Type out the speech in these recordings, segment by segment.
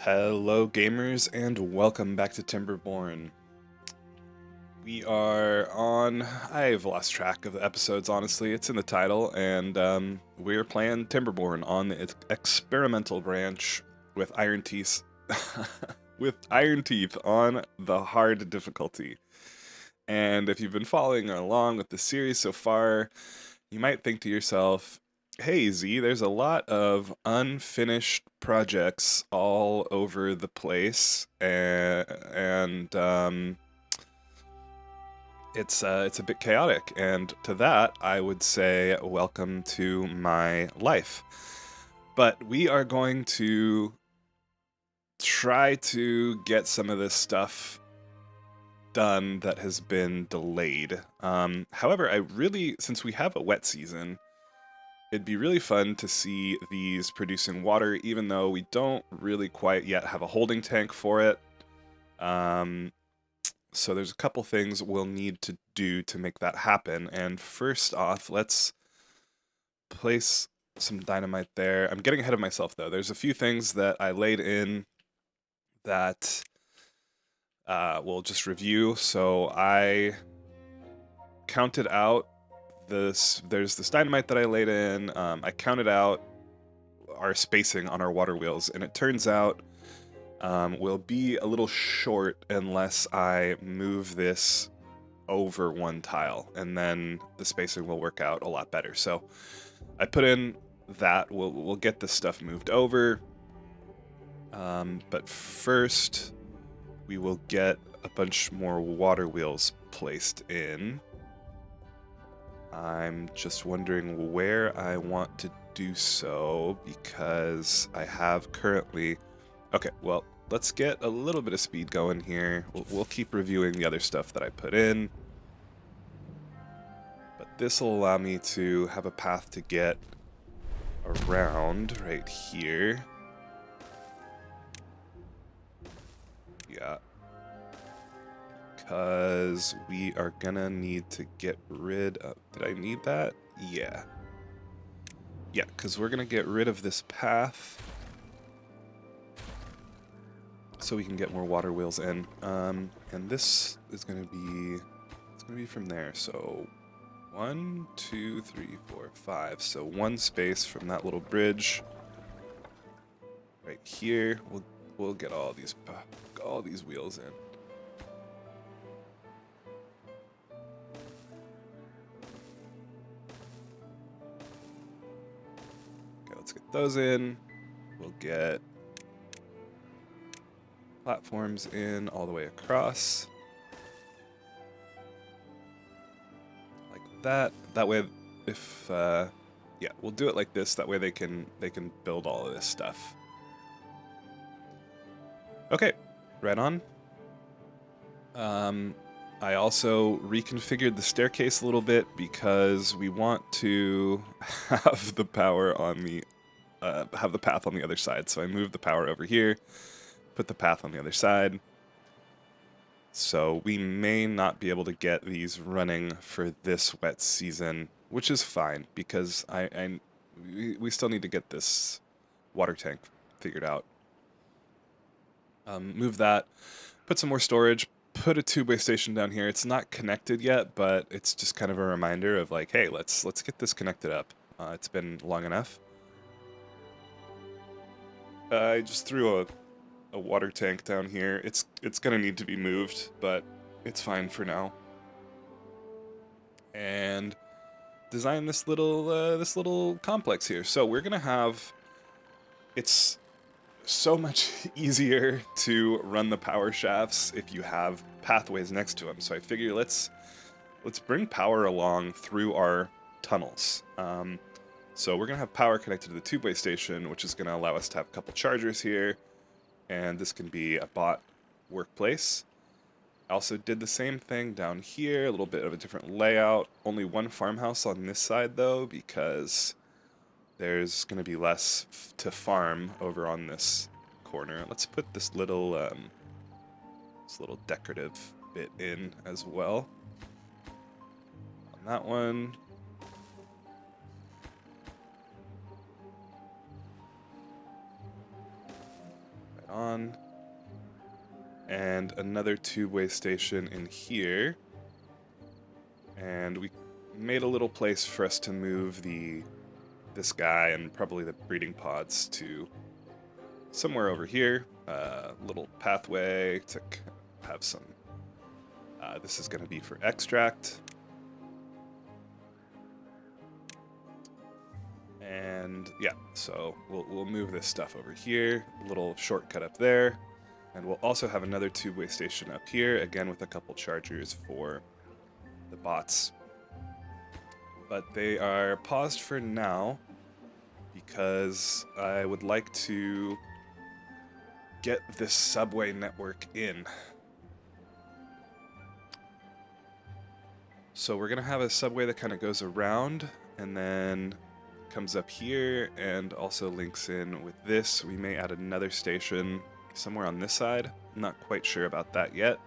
Hello, gamers, and welcome back to Timberborn. We are on. I've lost track of the episodes, honestly. It's in the title, and we're playing Timberborn on the experimental branch with Iron Teeth. with Iron Teeth on the hard difficulty. And if you've been following along with the series so far, you might think to yourself, hey Z, there's a lot of unfinished projects all over the place, and it's a bit chaotic. And to that, I would say, welcome to my life. But we are going to try to get some of this stuff done that has been delayed. However, since we have a wet season, it'd be really fun to see these producing water, even though we don't really quite yet have a holding tank for it. So there's a couple things we'll need to do to make that happen. And first off, let's place some dynamite there. I'm getting ahead of myself, though. There's a few things that I laid in that we'll just review. So I counted out there's this dynamite that I laid in. I counted out our spacing on our water wheels, and it turns out we'll be a little short unless I move this over one tile, and then the spacing will work out a lot better. So I put in that. We'll get this stuff moved over, but first we will get a bunch more water wheels placed in. I'm just wondering where I want to do so, because I have currently... Okay, well, let's get a little bit of speed going here. We'll keep reviewing the other stuff that I put in. But this will allow me to have a path to get around right here. Yeah. Because we are gonna need to get rid of... Did I need that? Yeah. Yeah, because we're gonna get rid of this path so we can get more water wheels in. And this is gonna be... It's gonna be from there, so... 1, 2, 3, 4, 5. So one space from that little bridge right here. We'll get all these wheels in. Okay, let's get those in. We'll get platforms in all the way across. Like that. That way, if yeah, we'll do it like this. That way they can build all of this stuff. Okay, right on. I also reconfigured the staircase a little bit because we want to have the power on the have the path on the other side. So I moved the power over here, put the path on the other side. So we may not be able to get these running for this wet season, which is fine because we still need to get this water tank figured out. Move that, put some more storage, put a two-way station down here. It's not connected yet, but it's just kind of a reminder of like, hey, let's get this connected up. It's been long enough. I just threw a water tank down here. It's gonna need to be moved, but it's fine for now. And design this little complex here. So we're gonna have... It's so much easier to run the power shafts if you have pathways next to them. So I figure let's bring power along through our tunnels. So we're gonna have power connected to the two-way station, which is gonna allow us to have a couple chargers here, and this can be a bot workplace. I also did the same thing down here, a little bit of a different layout. Only one farmhouse on this side though, because there's going to be less to farm over on this corner. Let's put this little decorative bit in as well. On that one. on. And another tube-way station in here. And we made a little place for us to move this guy and probably the breeding pods to somewhere over here. Little pathway to have some. This is going to be for extract. And yeah, so we'll move this stuff over here. Little shortcut up there. And we'll also have another tube-way station up here, again with a couple chargers for the bots. But they are paused for now because I would like to get this subway network in. So we're going to have a subway that kind of goes around and then comes up here and also links in with this. We may add another station somewhere on this side. I'm not quite sure about that yet.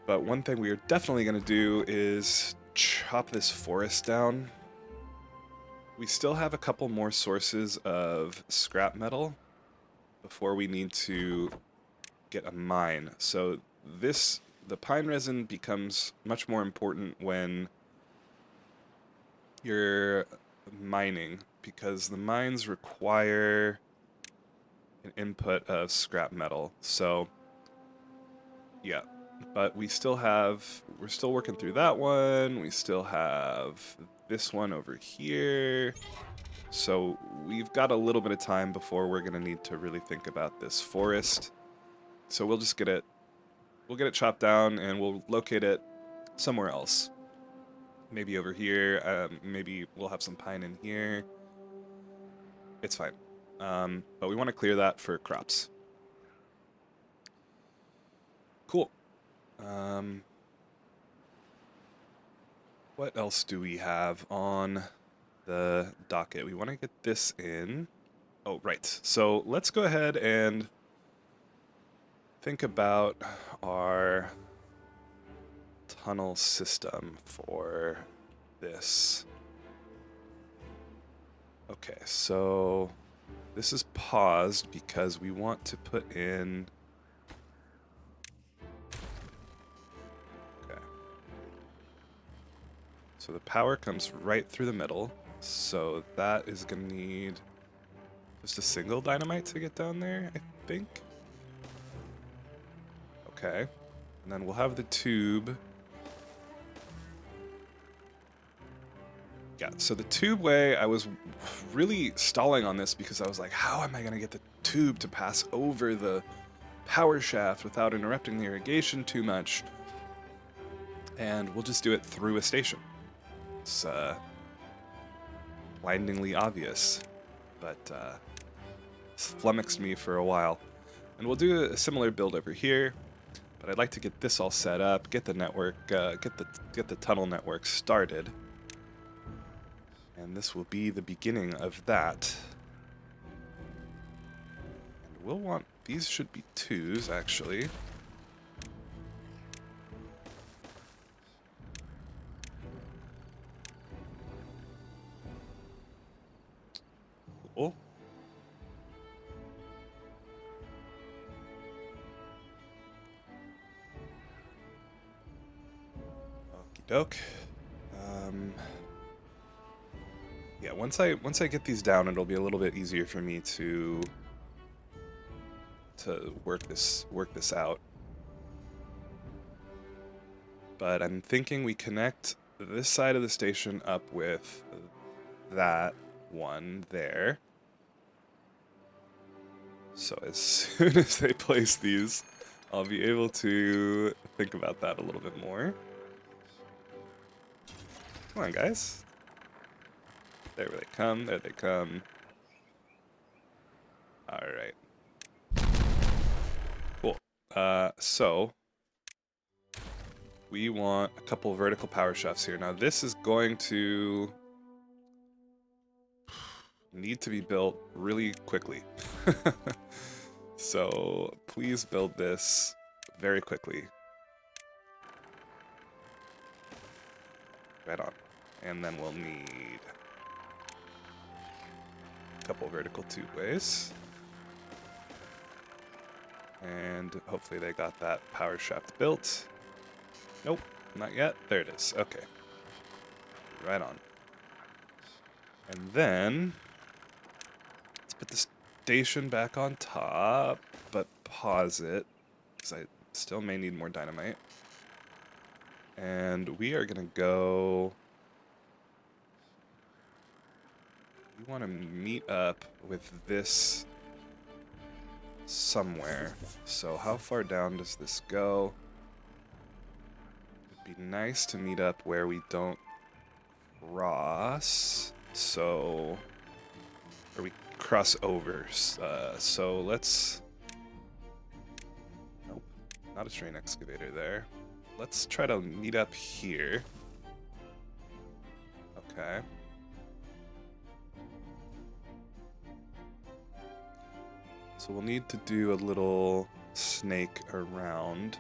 But one thing we are definitely going to do is chop this forest down. We still have a couple more sources of scrap metal before we need to get a mine. So the pine resin becomes much more important when you're mining, because the mines require an input of scrap metal. So yeah, but we're still working through that one. We still have this one over here. So we've got a little bit of time before we're gonna need to really think about this forest. So we'll just get it chopped down and we'll locate it somewhere else. Maybe over here, maybe we'll have some pine in here. It's fine. But we want to clear that for crops. Cool. What else do we have on the docket? We want to get this in. Oh, right. So let's go ahead and think about our tunnel system for this. Okay, so this is paused because we want to put in... Okay. So the power comes right through the middle, so that is going to need just a single dynamite to get down there, I think. Okay. And then we'll have the tube. Yeah, so the tube way, I was really stalling on this because I was like, how am I going to get the tube to pass over the power shaft without interrupting the irrigation too much? And we'll just do it through a station. It's blindingly obvious, but it's flummoxed me for a while. And we'll do a similar build over here, but I'd like to get this all set up, get the network, get the tunnel network started. And this will be the beginning of that. And we'll want, these should be 2s, actually. Cool. Okie doke. Yeah, once I get these down, it'll be a little bit easier for me to work this out. But I'm thinking we connect this side of the station up with that one there. So as soon as they place these, I'll be able to think about that a little bit more. Come on, guys. There they come, there they come. Alright. Cool. So we want a couple vertical power shafts here. Now this is going to need to be built really quickly. So please build this very quickly. Right on. And then we'll need a couple vertical tubeways. And hopefully they got that power shaft built. Nope, not yet. There it is. Okay. Right on. And then let's put the station back on top, but pause it, because I still may need more dynamite. And we are going to go... We want to meet up with this somewhere. So how far down does this go? It'd be nice to meet up where we don't cross. So... Or we cross over. So let's... Nope. Not a strain excavator there. Let's try to meet up here. Okay. So we'll need to do a little snake around.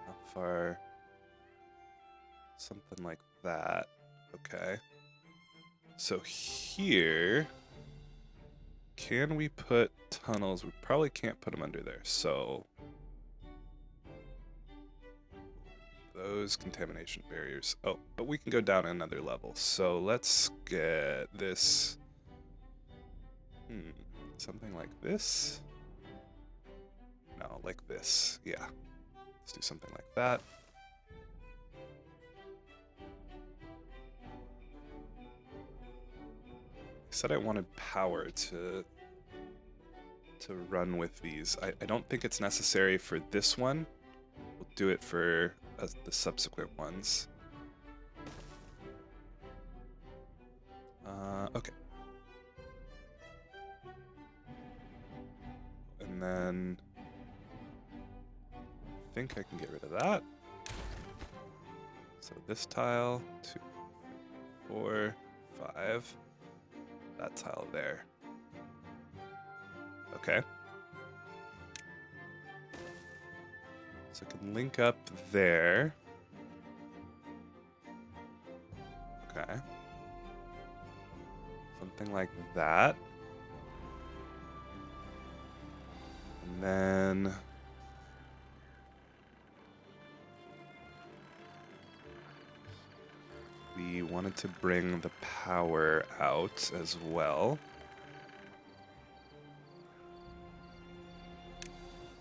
How far? Something like that. Okay. So here, can we put tunnels? We probably can't put them under there. So those contamination barriers. Oh, but we can go down another level. So let's get this. Something like this? No, like this. Yeah. Let's do something like that. I said I wanted power to run with these. I don't think it's necessary for this one. We'll do it for the subsequent ones. Okay. And then I think I can get rid of that. So this tile, 2, 4, 5. That tile there. Okay. So I can link up there. Okay. Something like that. And then... we wanted to bring the power out as well.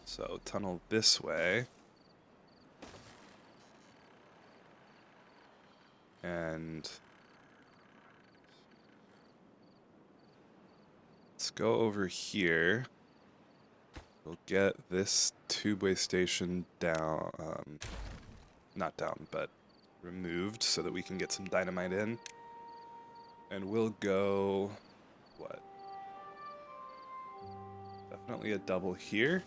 So tunnel this way. And let's go over here. We'll get this tubeway station down, not down, but removed so that we can get some dynamite in. And we'll go, what? Definitely a double here.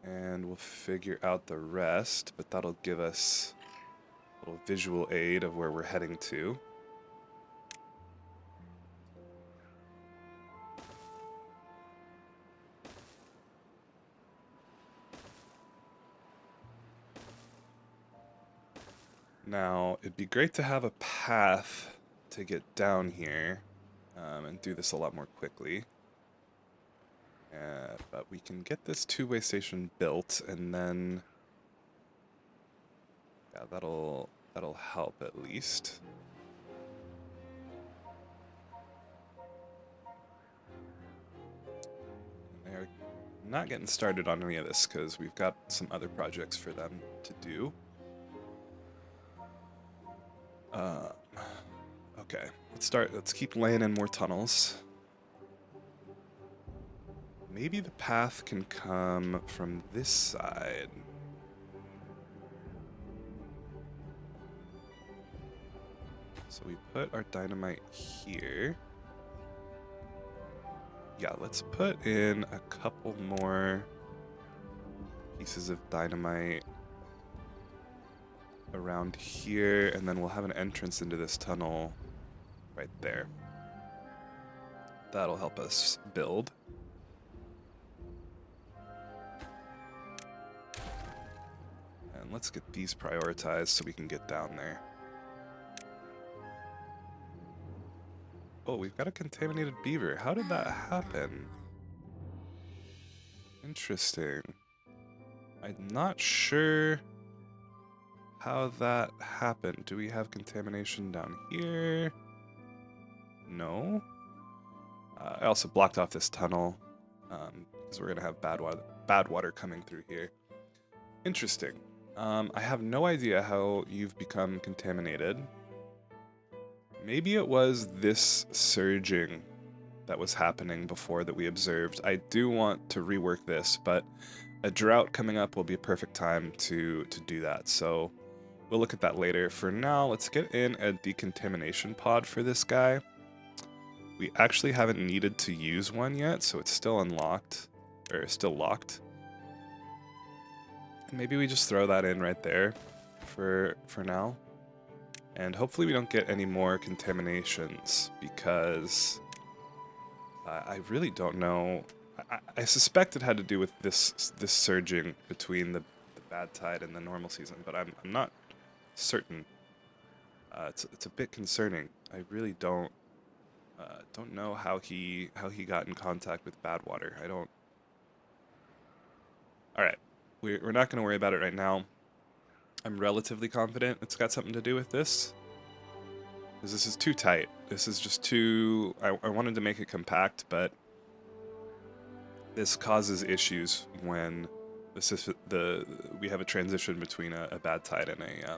And we'll figure out the rest, but that'll give us a little visual aid of where we're heading to. Now, it'd be great to have a path to get down here and do this a lot more quickly. But we can get this two-way station built, and then yeah, that'll help at least. They're not getting started on any of this because we've got some other projects for them to do. Okay, let's keep laying in more tunnels. Maybe the path can come from this side. So we put our dynamite here. Yeah, let's put in a couple more pieces of dynamite around here, and then we'll have an entrance into this tunnel right there. That'll help us build. And let's get these prioritized so we can get down there. Oh, we've got a contaminated beaver. How did that happen? Interesting. I'm not sure how that happened. Do we have contamination down here? No. I also blocked off this tunnel because we're gonna have bad water coming through here. Interesting. I have no idea how you've become contaminated. Maybe it was this surging that was happening before that we observed. I do want to rework this, but a drought coming up will be a perfect time to do that. So we'll look at that later. For now, let's get in a decontamination pod for this guy. We actually haven't needed to use one yet, so it's still unlocked, or still locked. And maybe we just throw that in right there for now. And hopefully we don't get any more contaminations, because I really don't know. I suspect it had to do with this surging between the bad tide and the normal season, but I'm not certain. It's a bit concerning. I really don't know how he got in contact with bad water. I don't. All right, we're not going to worry about it right now. I'm relatively confident it's got something to do with this, because this is too tight. This is just too. I wanted to make it compact, but this causes issues when we have a transition between a bad tide and a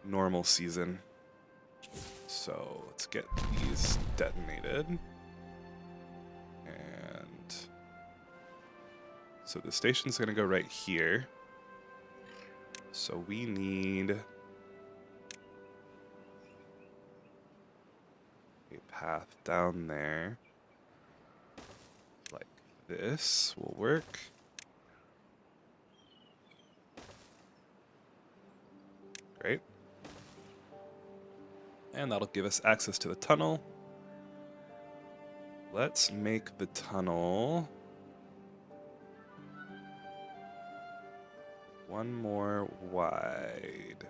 normal season. So let's get these detonated. And so the station's gonna go right here. So we need a path down there. Like this will work. Great. And that'll give us access to the tunnel. Let's make the tunnel one more wide.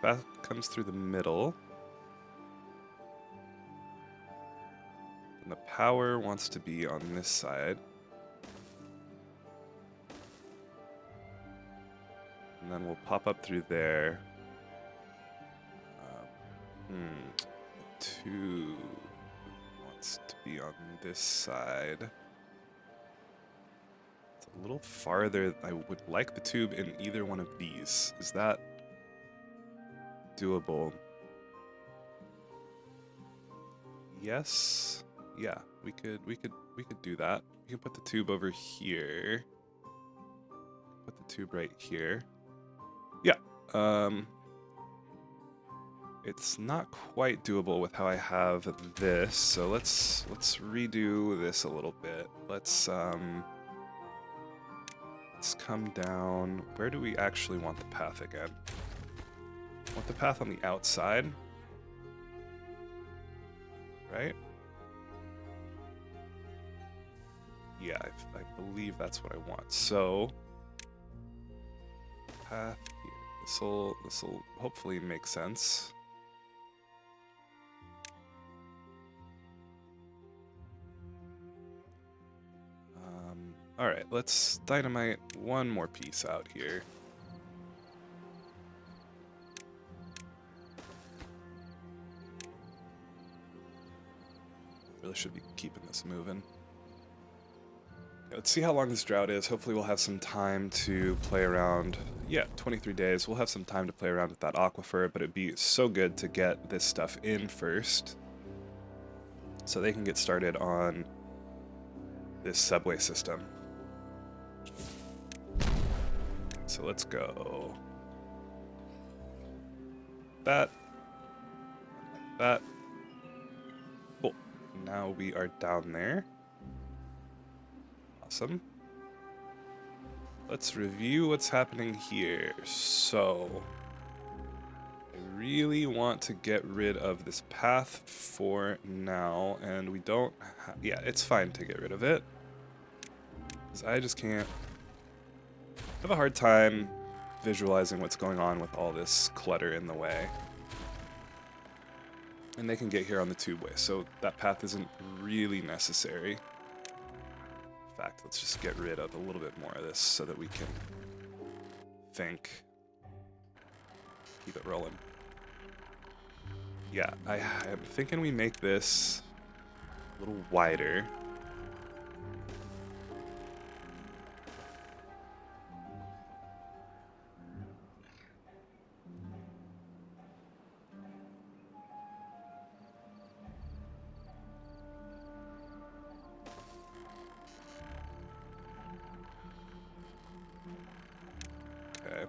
That comes through the middle. And the power wants to be on this side. And then we'll pop up through there. Two wants to be on this side. It's a little farther. I would like the tube in either one of these. Is that doable? Yes. Yeah, we could do that. We can put the tube over here. Put the tube right here. Yeah. It's not quite doable with how I have this, so let's redo this a little bit. Let's come down. Where do we actually want the path again? Want the path on the outside, right? Yeah, I believe that's what I want. So path here. This'll hopefully make sense. All right, let's dynamite one more piece out here. Really should be keeping this moving. Let's see how long this drought is. Hopefully we'll have some time to play around. Yeah, 23 days. We'll have some time to play around with that aquifer, but it'd be so good to get this stuff in first so they can get started on this subway system. So let's go. That. Cool. Now we are down there. Awesome. Let's review what's happening here. So, I really want to get rid of this path for now, and we don't. Yeah, it's fine to get rid of it, because I just can't have a hard time visualizing what's going on with all this clutter in the way. And they can get here on the tubeway, so that path isn't really necessary. In fact, let's just get rid of a little bit more of this so that we can think. Keep it rolling. Yeah, I'm thinking we make this a little wider. Okay.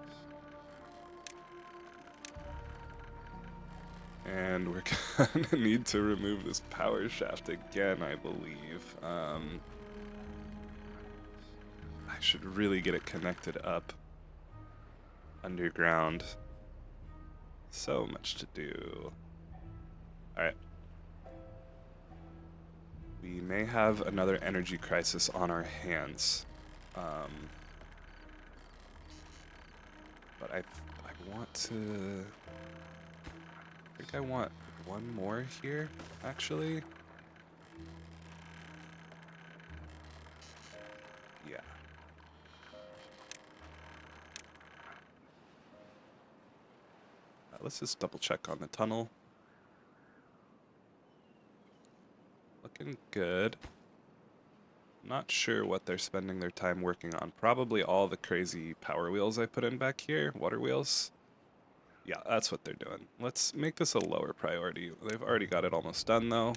And we're gonna need to remove this power shaft again, I believe. I should really get it connected up underground. So much to do. Alright. We may have another energy crisis on our hands. But I want to... I think I want one more here, actually. Yeah. Let's just double check on the tunnel. Looking good. Not sure what they're spending their time working on. Probably all the crazy power wheels I put in back here. Water wheels. Yeah, that's what they're doing. Let's make this a lower priority. They've already got it almost done, though.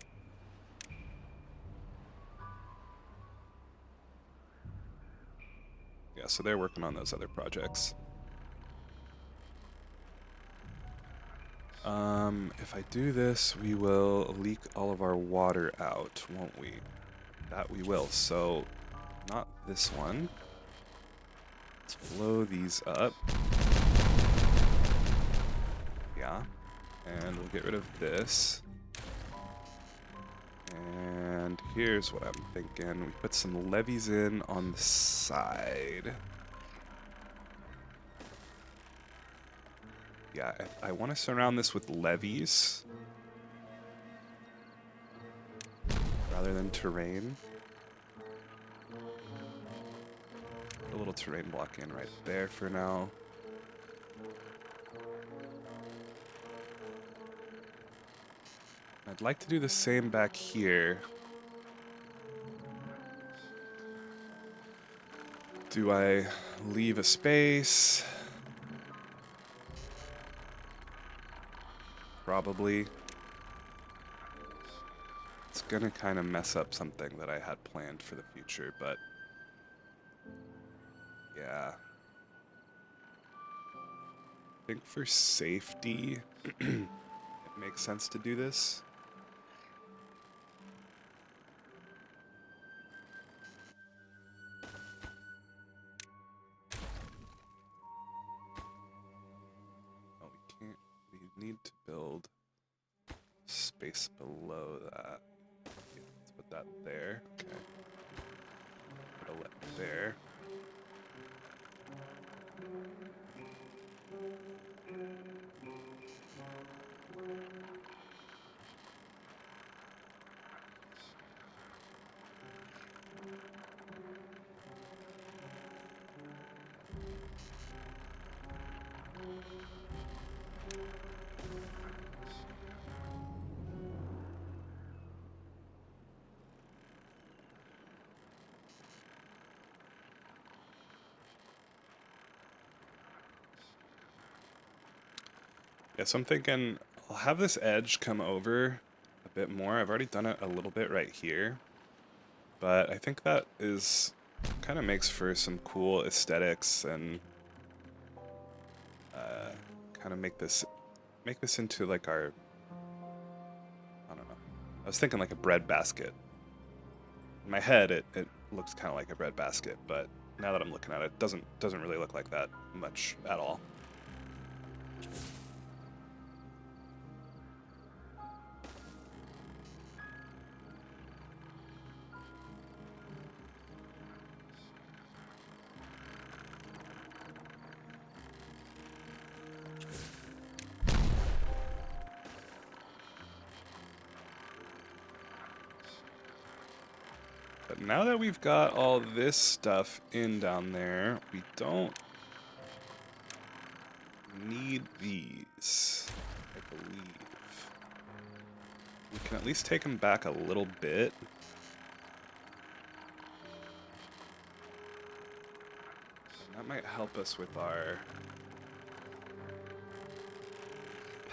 Yeah, so they're working on those other projects. If I do this, we will leak all of our water out, won't we? That we will. So, not this one. Let's blow these up. Yeah. And we'll get rid of this. And here's what I'm thinking. We put some levees in on the side. Yeah, I want to surround this with levees rather than terrain. Put a little terrain block in right there for now. I'd like to do the same back here. Do I leave a space? Probably. It's gonna kind of mess up something that I had planned for the future, but yeah. I think for safety, it makes sense to do this. Oh, we can't. We need to build space below that. Yeah, let's put that there. Okay. Put a left there. Yeah, so I'm thinking I'll have this edge come over a bit more. I've already done it a little bit right here, but I think that is kind of makes for some cool aesthetics and kind of make this into like our, I don't know. I was thinking like a bread basket. In my head, it looks kind of like a bread basket, but now that I'm looking at it, it doesn't really look like that much at all. But now that we've got all this stuff in down there, we don't need these, I believe. We can at least take them back a little bit. And that might help us with our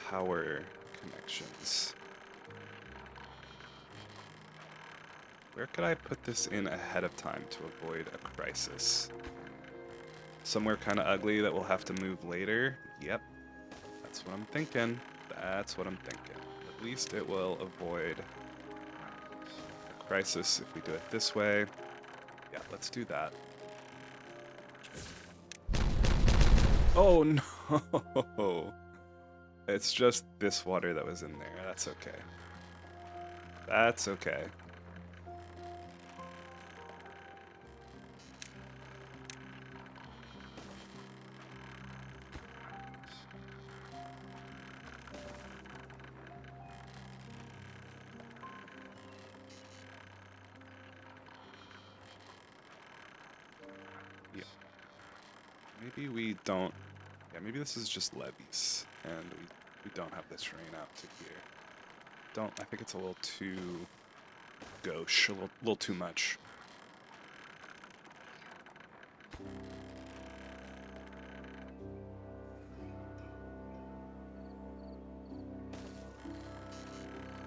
power connections. Where could I put this in ahead of time to avoid a crisis? Somewhere kind of ugly that we'll have to move later? Yep. That's what I'm thinking. That's what I'm thinking. At least it will avoid a crisis if we do it this way. Yeah, let's do that. Oh no! It's just this water that was in there. That's okay. That's okay. Yeah. Maybe we don't... Yeah, maybe this is just levees, and we don't have this rain out to here. I think it's a little too gauche, a little too much.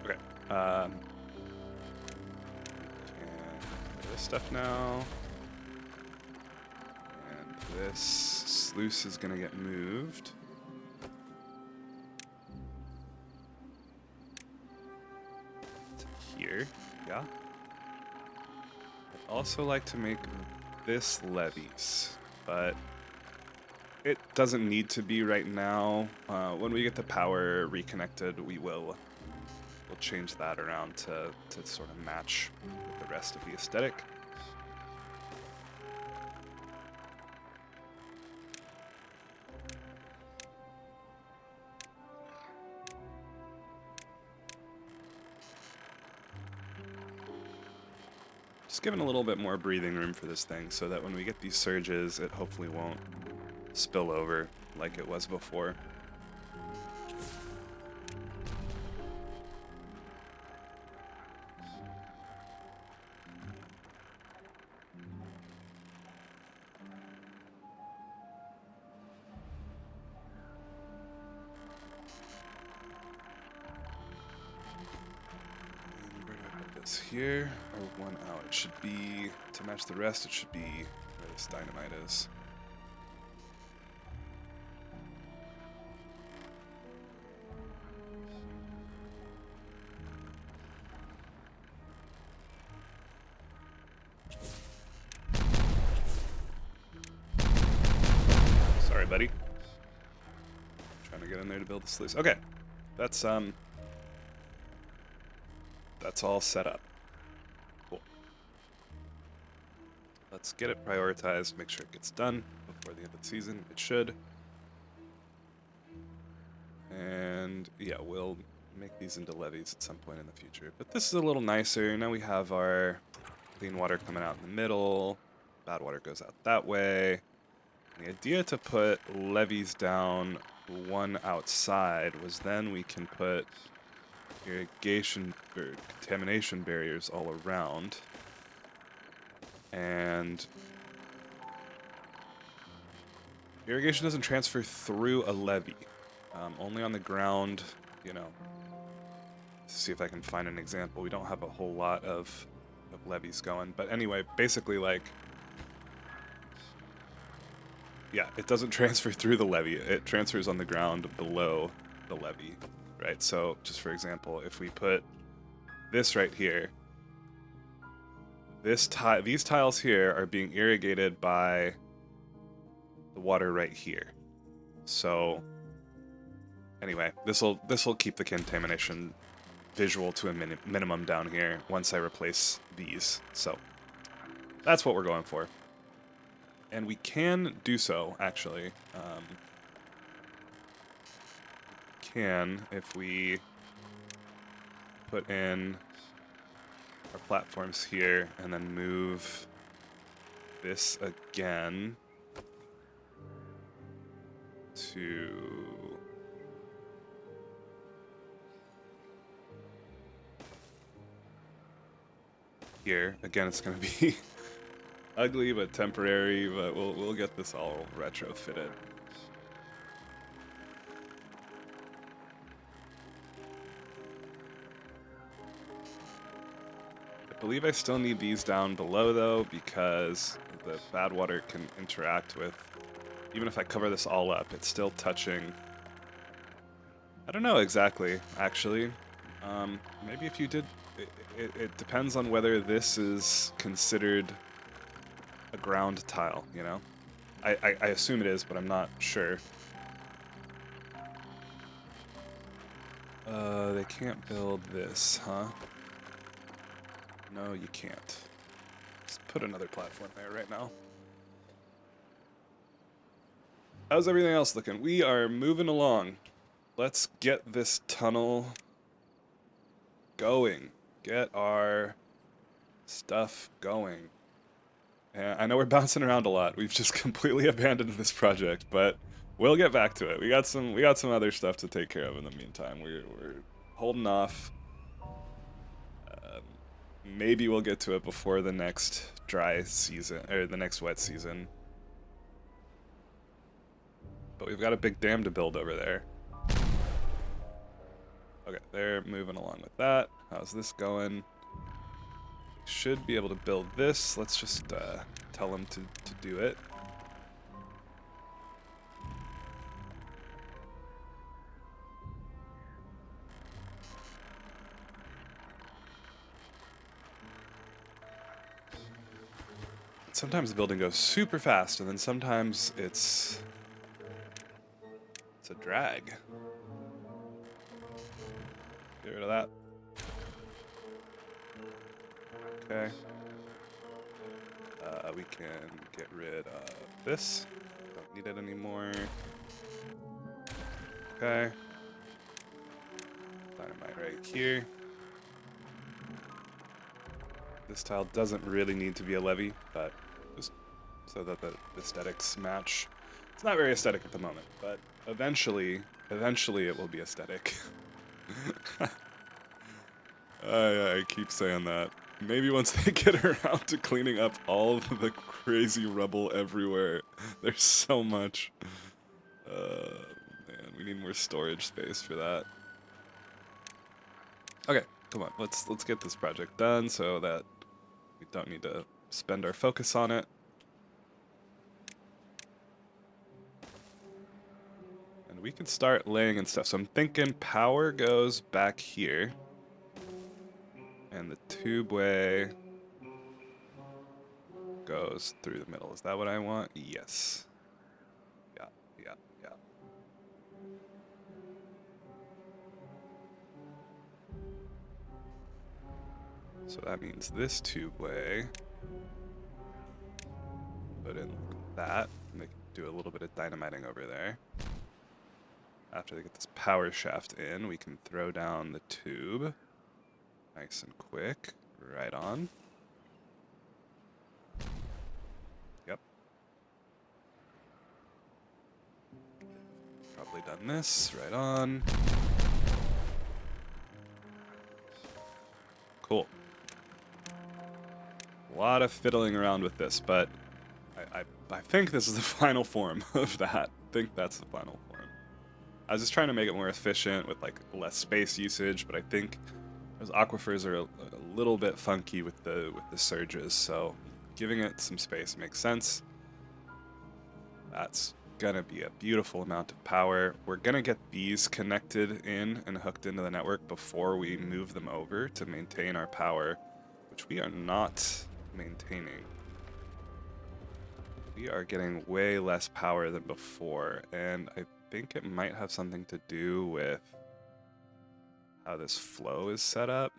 Okay, and this stuff now. And this sluice is gonna get moved. To here, yeah. I'd also like to make this levees, but it doesn't need to be right now. When we get the power reconnected, we'll change that around to sort of match with the rest of the aesthetic. Just giving a little bit more breathing room for this thing so that when we get these surges, it hopefully won't spill over like it was before. Here, or one out. It should be, to match the rest, it should be where this dynamite is. Sorry, buddy. Trying to get in there to build the sluice. Okay, that's all set up. Cool. Let's get it prioritized, make sure it gets done before the end of the season. It should. And yeah, we'll make these into levees at some point in the future. But this is a little nicer. Now we have our clean water coming out in the middle. Bad water goes out that way. And the idea to put levees down one outside was then we can put irrigation or contamination barriers all around. And irrigation doesn't transfer through a levee, only on the ground, you know. Let's see if I can find an example. We don't have a whole lot of levees going, but anyway, basically, like, yeah, it doesn't transfer through the levee. It transfers on the ground below the levee, right? So just for example, if we put this right here, these tiles here are being irrigated by the water right here. So anyway, this will keep the contamination visual to a minimum down here once I replace these. So that's what we're going for. And we can do so, actually. If we put in our platforms here, and then move this again to here. Again, it's going to be ugly but temporary, but we'll get this all retrofitted. I believe I still need these down below though, because the bad water can interact with, even if I cover this all up, it's still touching. I don't know exactly, actually. Maybe if you did, it depends on whether this is considered a ground tile, you know? I assume it is, but I'm not sure. They can't build this, huh? No, you can't. Just put another platform there right now. How's everything else looking? We are moving along. Let's get this tunnel going. Get our stuff going. And I know we're bouncing around a lot. We've just completely abandoned this project, but we'll get back to it. We got some other stuff to take care of in the meantime. We're holding off. Maybe we'll get to it before the next dry season or the next wet season. But we've got a big dam to build over there. Okay, they're moving along with that. How's this going? Should be able to build this. Let's just tell them to do it. Sometimes the building goes super fast, and then sometimes it's a drag. Get rid of that. Okay. We can get rid of this. Don't need it anymore. Okay. Dynamite right here. This tile doesn't really need to be a levee, but just so that the aesthetics match. It's not very aesthetic at the moment, but eventually it will be aesthetic. I keep saying that. Maybe once they get around to cleaning up all of the crazy rubble everywhere. There's so much. Man, we need more storage space for that. Okay, come on. Let's get this project done so that we don't need to spend our focus on it. And we can start laying in stuff. So I'm thinking power goes back here. And the tubeway goes through the middle. Is that what I want? Yes. Yeah. So that means this tubeway. Put in that. And they can do a little bit of dynamiting over there. After they get this power shaft in, we can throw down the tube. Nice and quick. Right on. Yep. Probably done this. Right on. Cool. A lot of fiddling around with this, but I think this is the final form of that. I think that's the final form. I was just trying to make it more efficient with like less space usage, but I think those aquifers are a little bit funky with the surges, so giving it some space makes sense. That's gonna be a beautiful amount of power. We're gonna get these connected in and hooked into the network before we move them over to maintain our power, which we are not maintaining. We are getting way less power than before, and I think it might have something to do with how this flow is set up.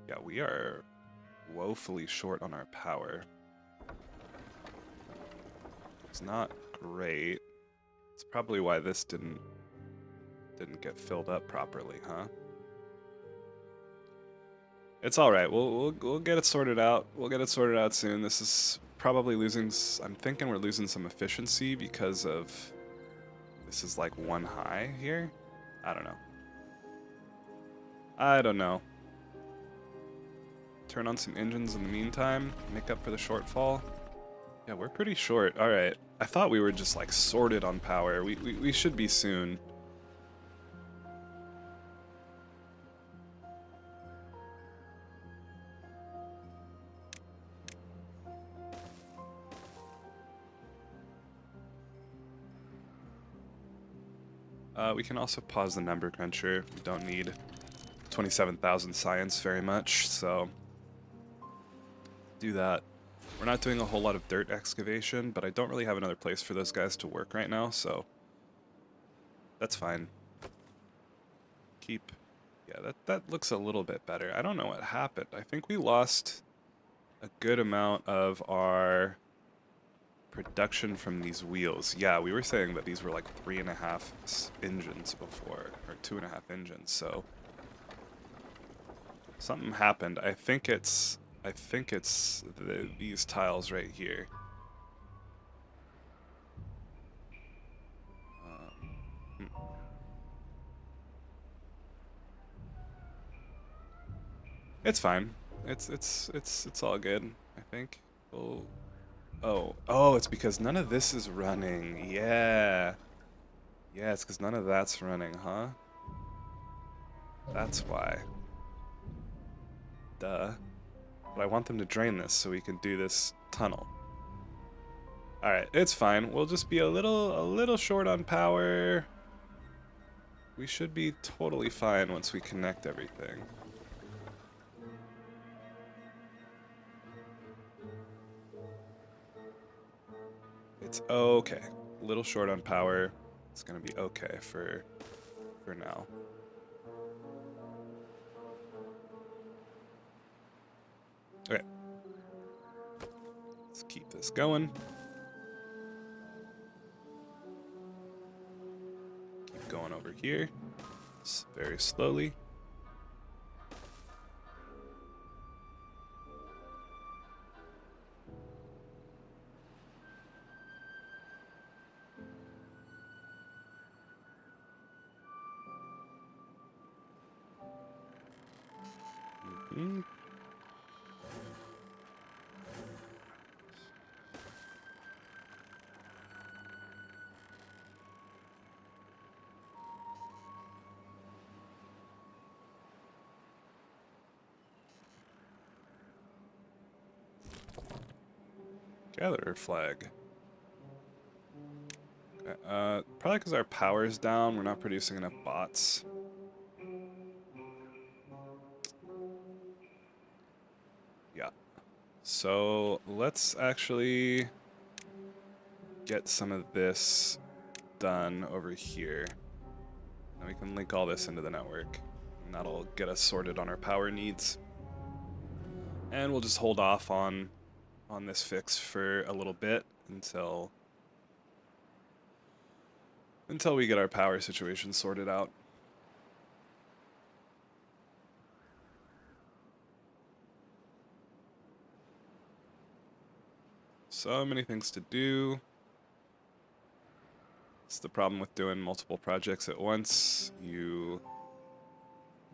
Yeah, we are woefully short on our power. It's not great. It's probably why this didn't get filled up properly, huh? It's all right. We'll get it sorted out. We'll get it sorted out soon. This is probably losing. I'm thinking we're losing some efficiency because of this is like one high here. I don't know. I don't know. Turn on some engines in the meantime. Make up for the shortfall. Yeah, we're pretty short. All right. I thought we were just like sorted on power. We should be soon. We can also pause the number cruncher. We don't need 27,000 science very much, so do that. We're not doing a whole lot of dirt excavation, but I don't really have another place for those guys to work right now, so that's fine. Keep... Yeah, that looks a little bit better. I don't know what happened. I think we lost a good amount of our production from these wheels. Yeah, we were saying that these were like 3.5 engines before, or 2.5 engines, so something happened. I think it's these tiles right here. Hmm. It's fine. It's all good, I think. Oh, it's because none of this is running. Yeah. Yeah, it's because none of that's running, huh? That's why. Duh. But I want them to drain this so we can do this tunnel. Alright, it's fine. We'll just be a little short on power. We should be totally fine once we connect everything. It's okay. A little short on power. It's gonna be okay for now. Okay. Let's keep this going. Keep going over here. Very slowly. Mm-hmm. Gatherer flag. Okay, probably because our power's down, we're not producing enough bots. Yeah. So let's actually get some of this done over here. And we can link all this into the network. And that'll get us sorted on our power needs. And we'll just hold off on this fix for a little bit until we get our power situation sorted out. So many things to do. It's the problem with doing multiple projects at once. You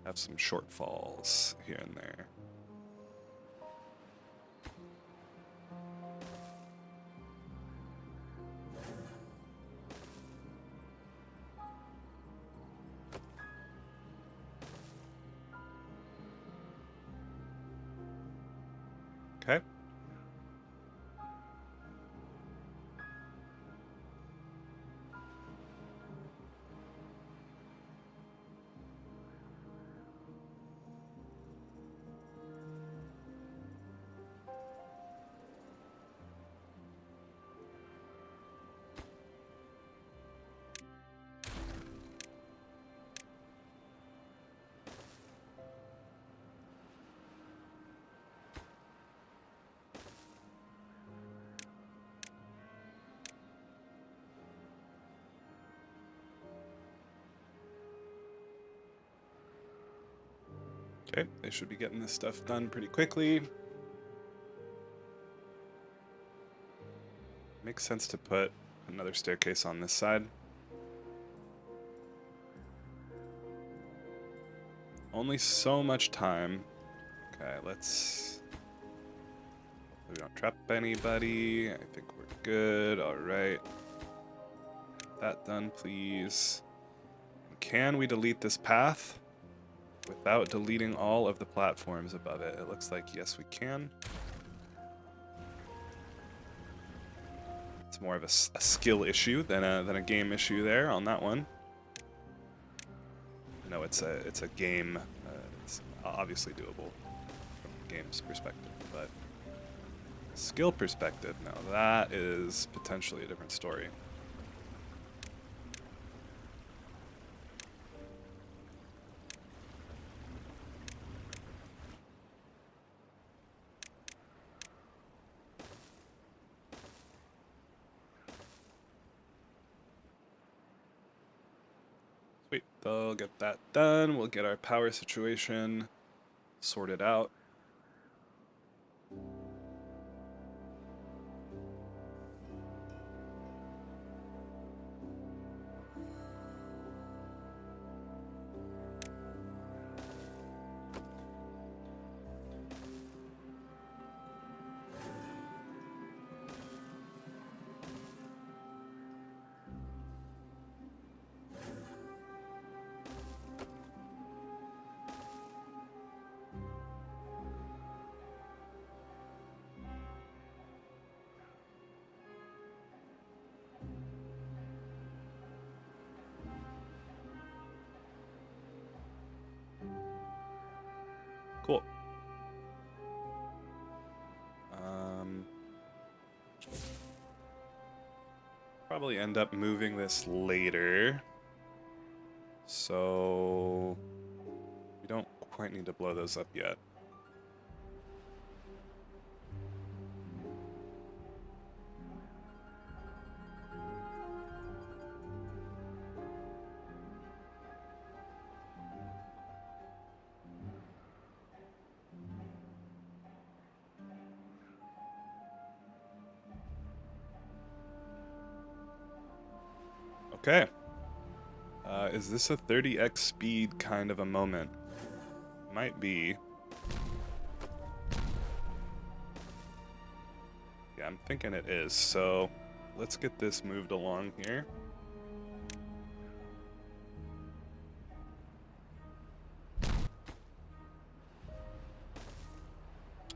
have some shortfalls here and there. Okay. Okay, they should be getting this stuff done pretty quickly. Makes sense to put another staircase on this side. Only so much time. Okay, let's... We don't trap anybody. I think we're good. Alright. That done, please. Can we delete this path without deleting all of the platforms above it? It looks like yes, we can. It's more of a skill issue than a game issue there on that one. No, it's a game. It's obviously doable from the game's perspective, but skill perspective, no, that is potentially a different story. Sweet, they'll get that done. We'll get our power situation sorted out. Cool. Probably end up moving this later. So we don't quite need to blow those up yet. Okay. Is this a 30x speed kind of a moment? Might be. Yeah, I'm thinking it is. So let's get this moved along here.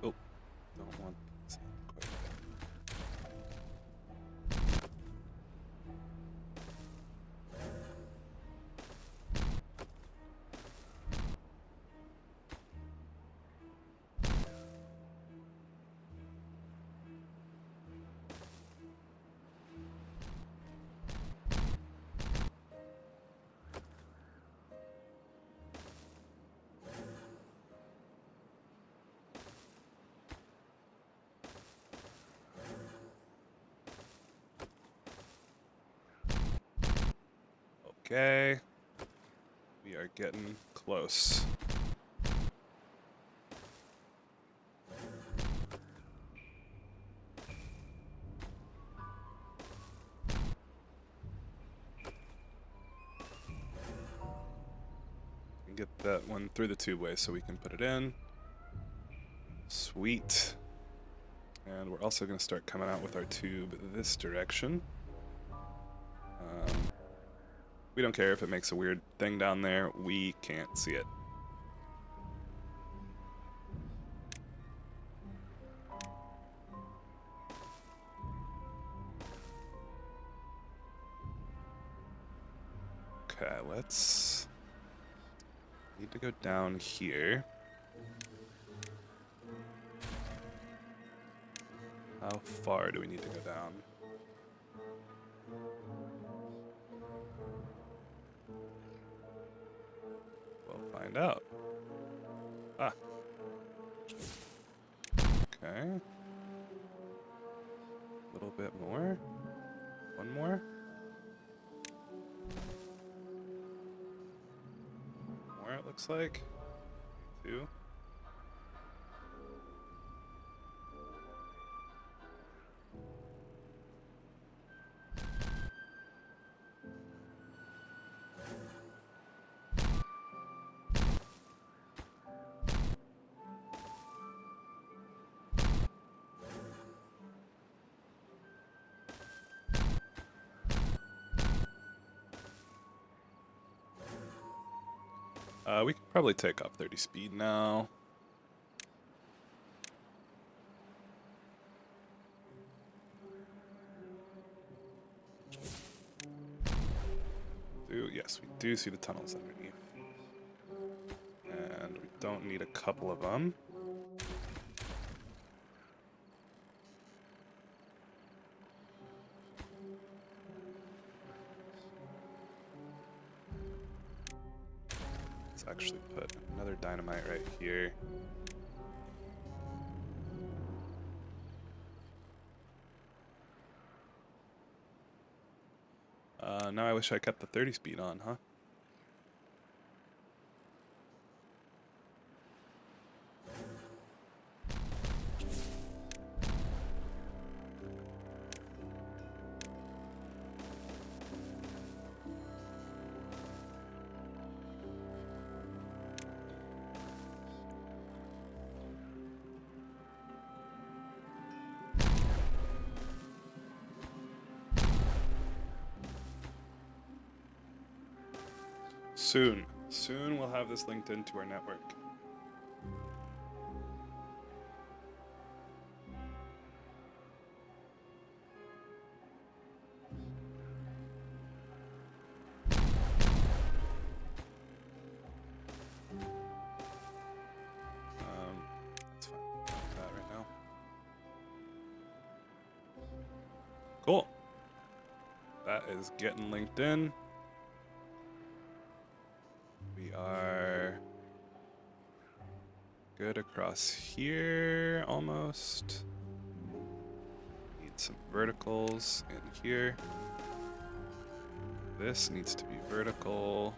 Oh, don't want this quite yet. Okay. We are getting close. Get that one through the tubeway so we can put it in. Sweet. And we're also going to start coming out with our tube this direction. We don't care if it makes a weird thing down there. We can't see it. Okay, let's... Need to go down here. How far do we need to go down? We'll find out. Ah. Okay. A little bit more. One more. More, it looks like. 2. We could probably take off 30 speed now. Yes, we do see the tunnels underneath. And we don't need a couple of them. Let's actually put another dynamite right here. Now I wish I kept the 30 speed on, huh? Soon we'll have this linked into our network. That's fine. I'll do that right now. Cool. That is getting linked in. We are good across here, almost. Need some verticals in here. This needs to be vertical.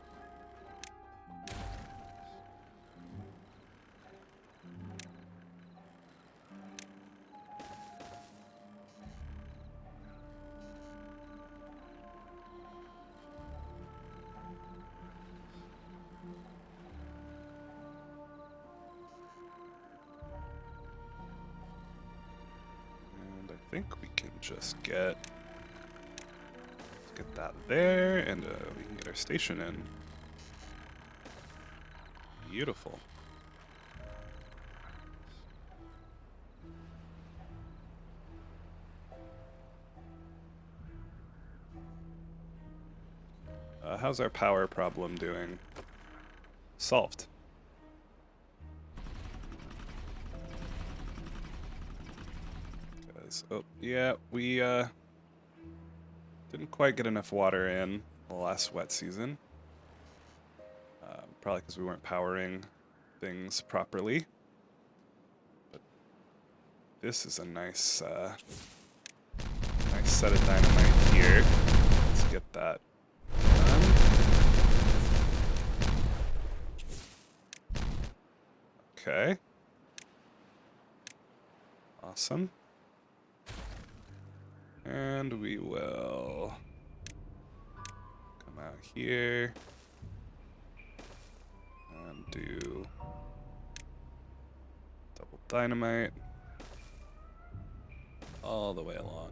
And I think we can just get that there, and we can get our station in. Beautiful. How's our power problem doing? Solved. Oh, yeah, we didn't quite get enough water in the last wet season. Probably because we weren't powering things properly. But this is a nice, nice set of dynamite here. Let's get that done. Okay. Awesome. And we will come out here and do double dynamite all the way along.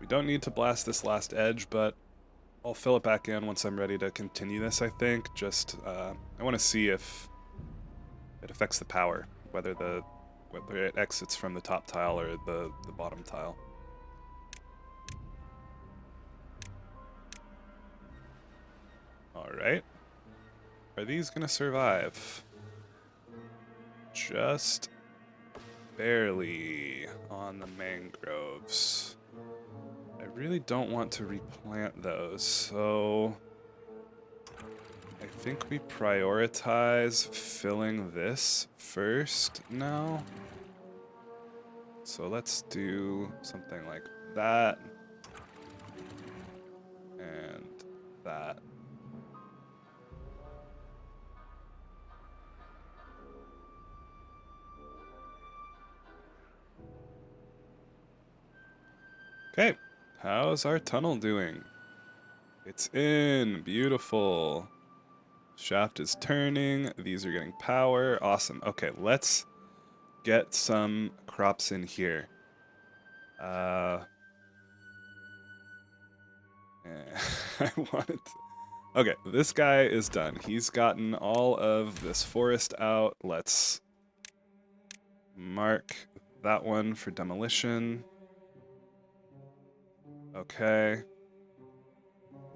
We don't need to blast this last edge, but I'll fill it back in once I'm ready to continue this, I think. Just, I want to see if it affects the power, whether it exits from the top tile or the bottom tile. Alright. Are these gonna survive? Just barely on the mangroves. I really don't want to replant those, so I think we prioritize filling this first now. So let's do something like that. And that. Okay, how's our tunnel doing? It's in, beautiful. Shaft is turning, these are getting power, awesome. Okay, let's get some crops in here. I wanted to... Okay, this guy is done. He's gotten all of this forest out. Let's mark that one for demolition. Okay.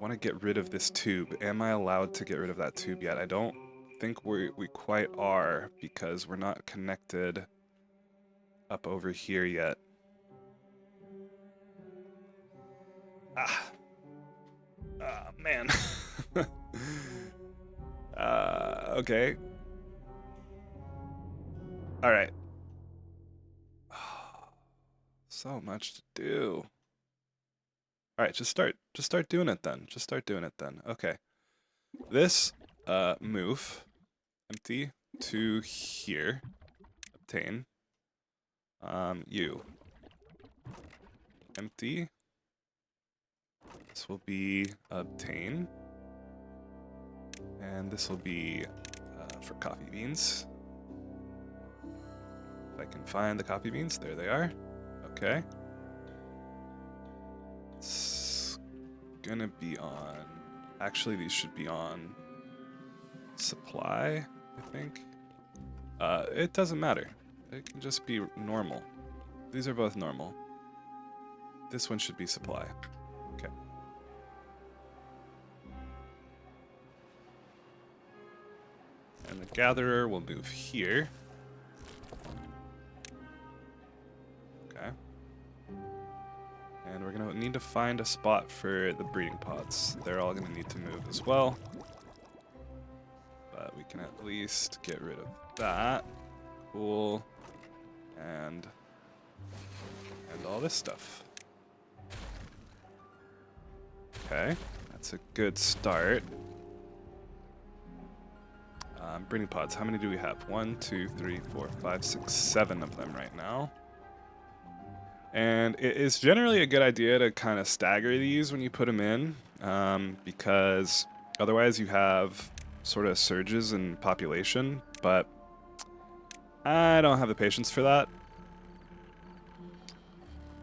Want to get rid of this tube. Am I allowed to get rid of that tube yet? I don't think we quite are because we're not connected up over here yet. Ah. Ah, man. Okay. All right. So much to do. All right, just start doing it then. Just start doing it then. Okay. This move empty to here. Obtain. You. Empty. This will be obtain. And this will be for coffee beans. If I can find the coffee beans, there they are. Okay. It's gonna be on... Actually, these should be on supply, I think. It doesn't matter. It can just be normal. These are both normal. This one should be supply. Okay. And the gatherer will move here. Okay. And we're gonna need to find a spot for the breeding pods. They're all gonna need to move as well. But we can at least get rid of that. Cool. And all this stuff. Okay, that's a good start. Breeding pods, how many do we have? 1, 2, 3, 4, 5, 6, 7 of them right now. And it is generally a good idea to kind of stagger these when you put them in, because otherwise you have sort of surges in population, but I don't have the patience for that.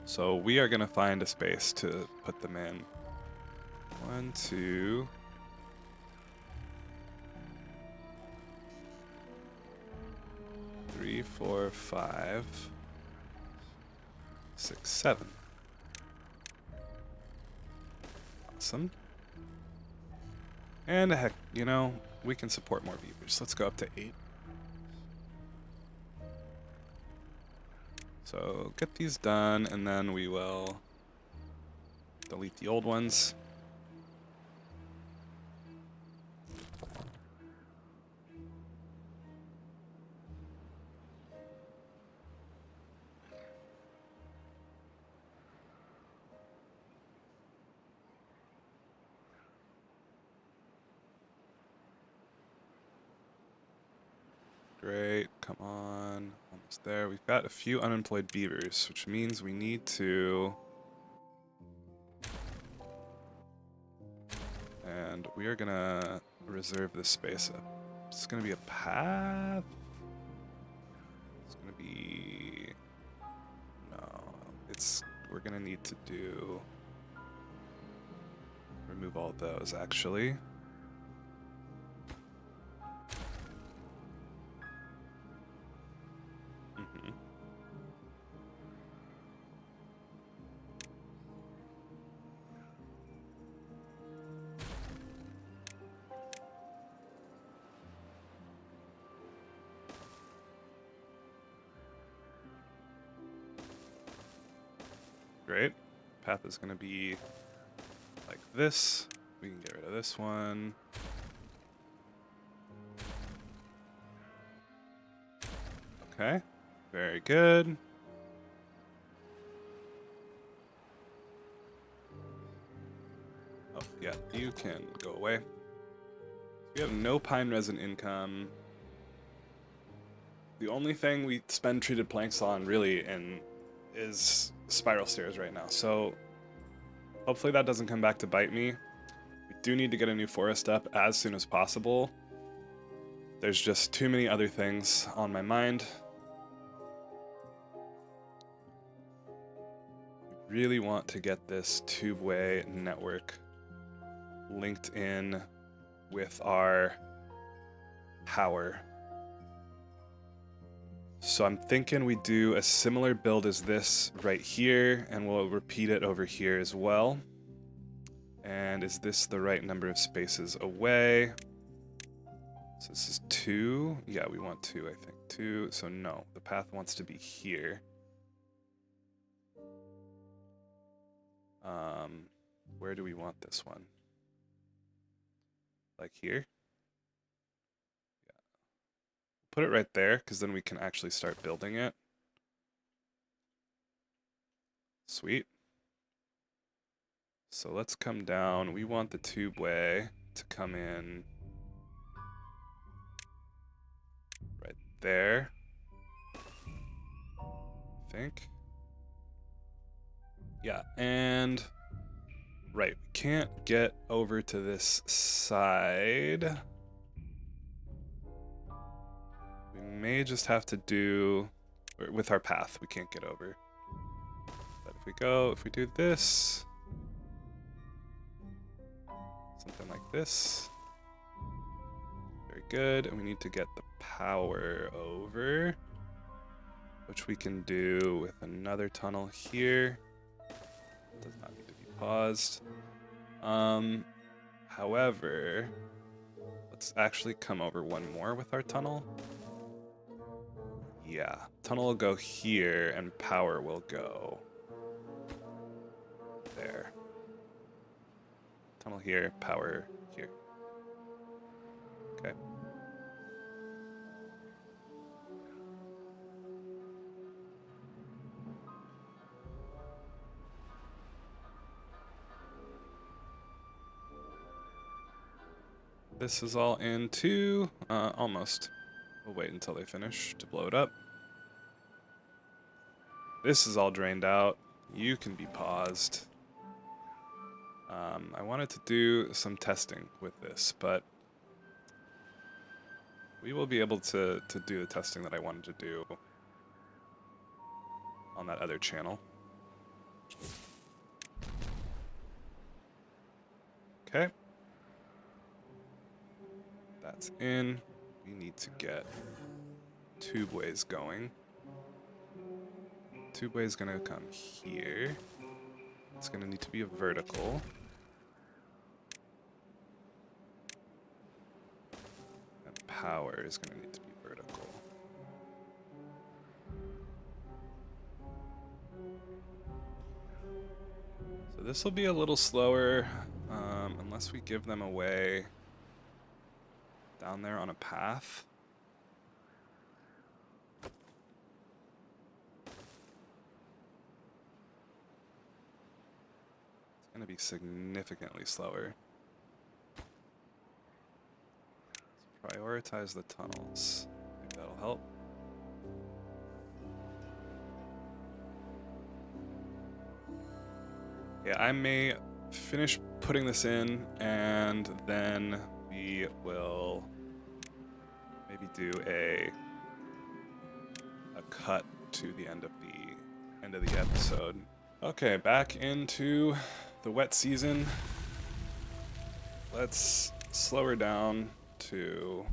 So we are going to find a space to put them in. 1, 2... 3, 4, 5, 6, 7. Awesome. And heck, you know, we can support more beavers. Let's go up to 8. So get these done, and then we will delete the old ones. Great, come on, almost there. We've got a few unemployed beavers, which means we need to... And we are gonna reserve this space up. It's gonna be a path. It's gonna be... No, we're gonna need to do... Remove all those, actually. Great. Path is going to be like this. We can get rid of this one. Okay. Very good. Oh, Yeah, you can go away. We have no pine resin income. The only thing we spend treated planks on really is spiral stairs right now. So hopefully that doesn't come back to bite me. We do need to get a new forest up as soon as possible. There's just too many other things on my mind. We really want to get this tubeway network linked in with our power. So I'm thinking we do a similar build as this right here, and we'll repeat it over here as well. And is this the right number of spaces away? So this is 2. Yeah, we want 2, I think. 2, so no, the path wants to be here. Where do we want this one? Like here? Yeah. Put it right there, because then we can actually start building it. Sweet. So let's come down. We want the tubeway to come in right there, I think. Yeah, and right, we can't get over to this side. We may just have to do, with our path, we can't get over. But if we do this, something like this, very good. And we need to get the power over, which we can do with another tunnel here. Does not need to be paused. However, let's actually come over one more with our tunnel. Yeah, tunnel will go here and power will go there. Tunnel here, power here. Okay. This is all in too. Almost. We'll wait until they finish to blow it up. This is all drained out. You can be paused. I wanted to do some testing with this, but we will be able to do the testing that I wanted to do on that other channel. Okay. That's in. We need to get tubeways going. Tubeway is gonna come here. It's gonna need to be a vertical. And power is gonna need to be vertical. So this will be a little slower, unless we give them away down there on a path. It's gonna be significantly slower. Let's prioritize the tunnels. Maybe that'll help. Yeah, I may finish putting this in, and then we will maybe do a cut to the end of the episode. Okay, back into the wet season. Let's slow her down to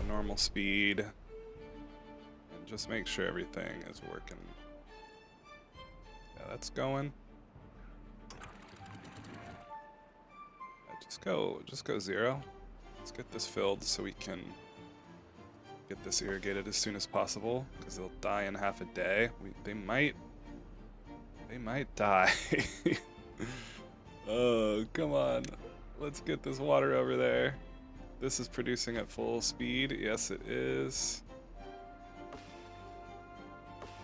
a normal speed and just make sure everything is working. Yeah, that's going. Just go 0. Let's get this filled so we can get this irrigated as soon as possible, because they'll die in half a day. They might die. Oh, come on. Let's get this water over there. This is producing at full speed. Yes, it is.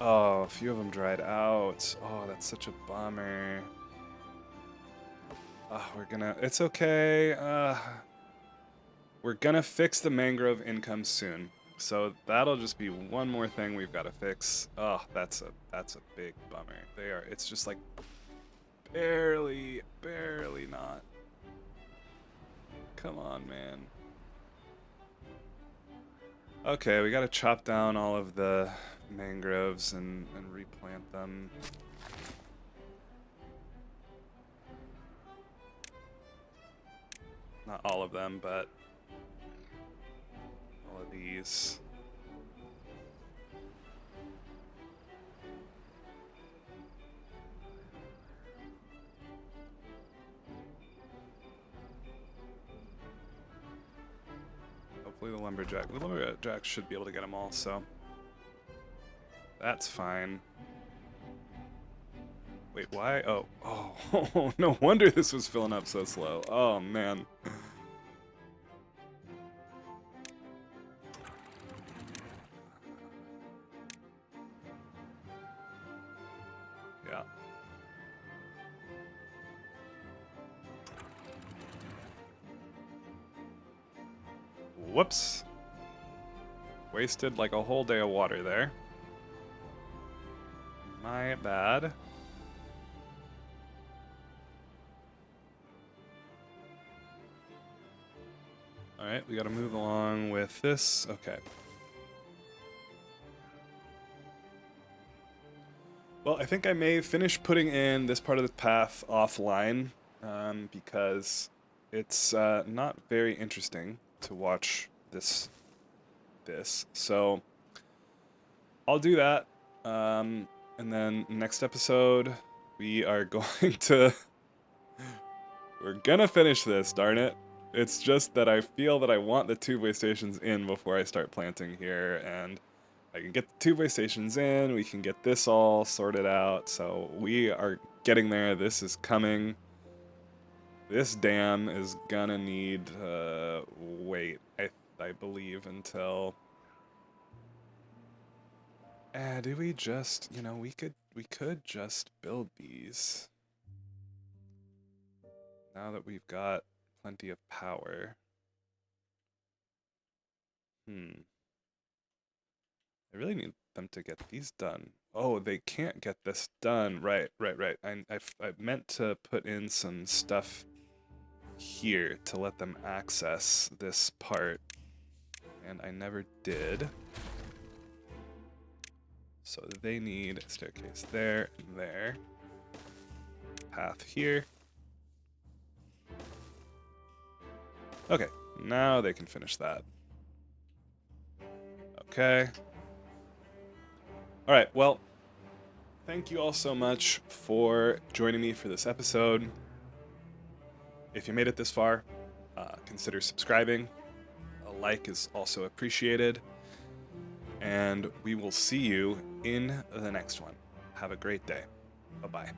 Oh, a few of them dried out. Oh, that's such a bummer. It's okay. We're gonna fix the mangrove income soon. So that'll just be one more thing we've got to fix. Oh, that's a big bummer. It's just like barely not. Come on, man. Okay, we gotta chop down all of the mangroves and replant them. Not all of them, but all of these. Hopefully the lumberjack should be able to get them all, so that's fine. Wait, why? Oh, no wonder this was filling up so slow. Oh, man. Yeah. Whoops. Wasted like a whole day of water there. My bad. Alright, we gotta move along with this. Okay. Well, I think I may finish putting in this part of the path offline, because it's not very interesting to watch this. So I'll do that, and then next episode we are going to we're gonna finish this, darn it. It's just that I feel that I want the tube-way stations in before I start planting here, and I can get the tube-way stations in, we can get this all sorted out, so we are getting there. This is coming. This dam is gonna need, wait, I believe until... do we just, we could just build these. Now that we've got plenty of power. I really need them to get these done. Oh, they can't get this done. Right. I meant to put in some stuff here to let them access this part, and I never did. So they need a staircase there and there. Path here. Okay, now they can finish that. Okay. All right, well, thank you all so much for joining me for this episode. If you made it this far, consider subscribing. A like is also appreciated. And we will see you in the next one. Have a great day. Bye-bye.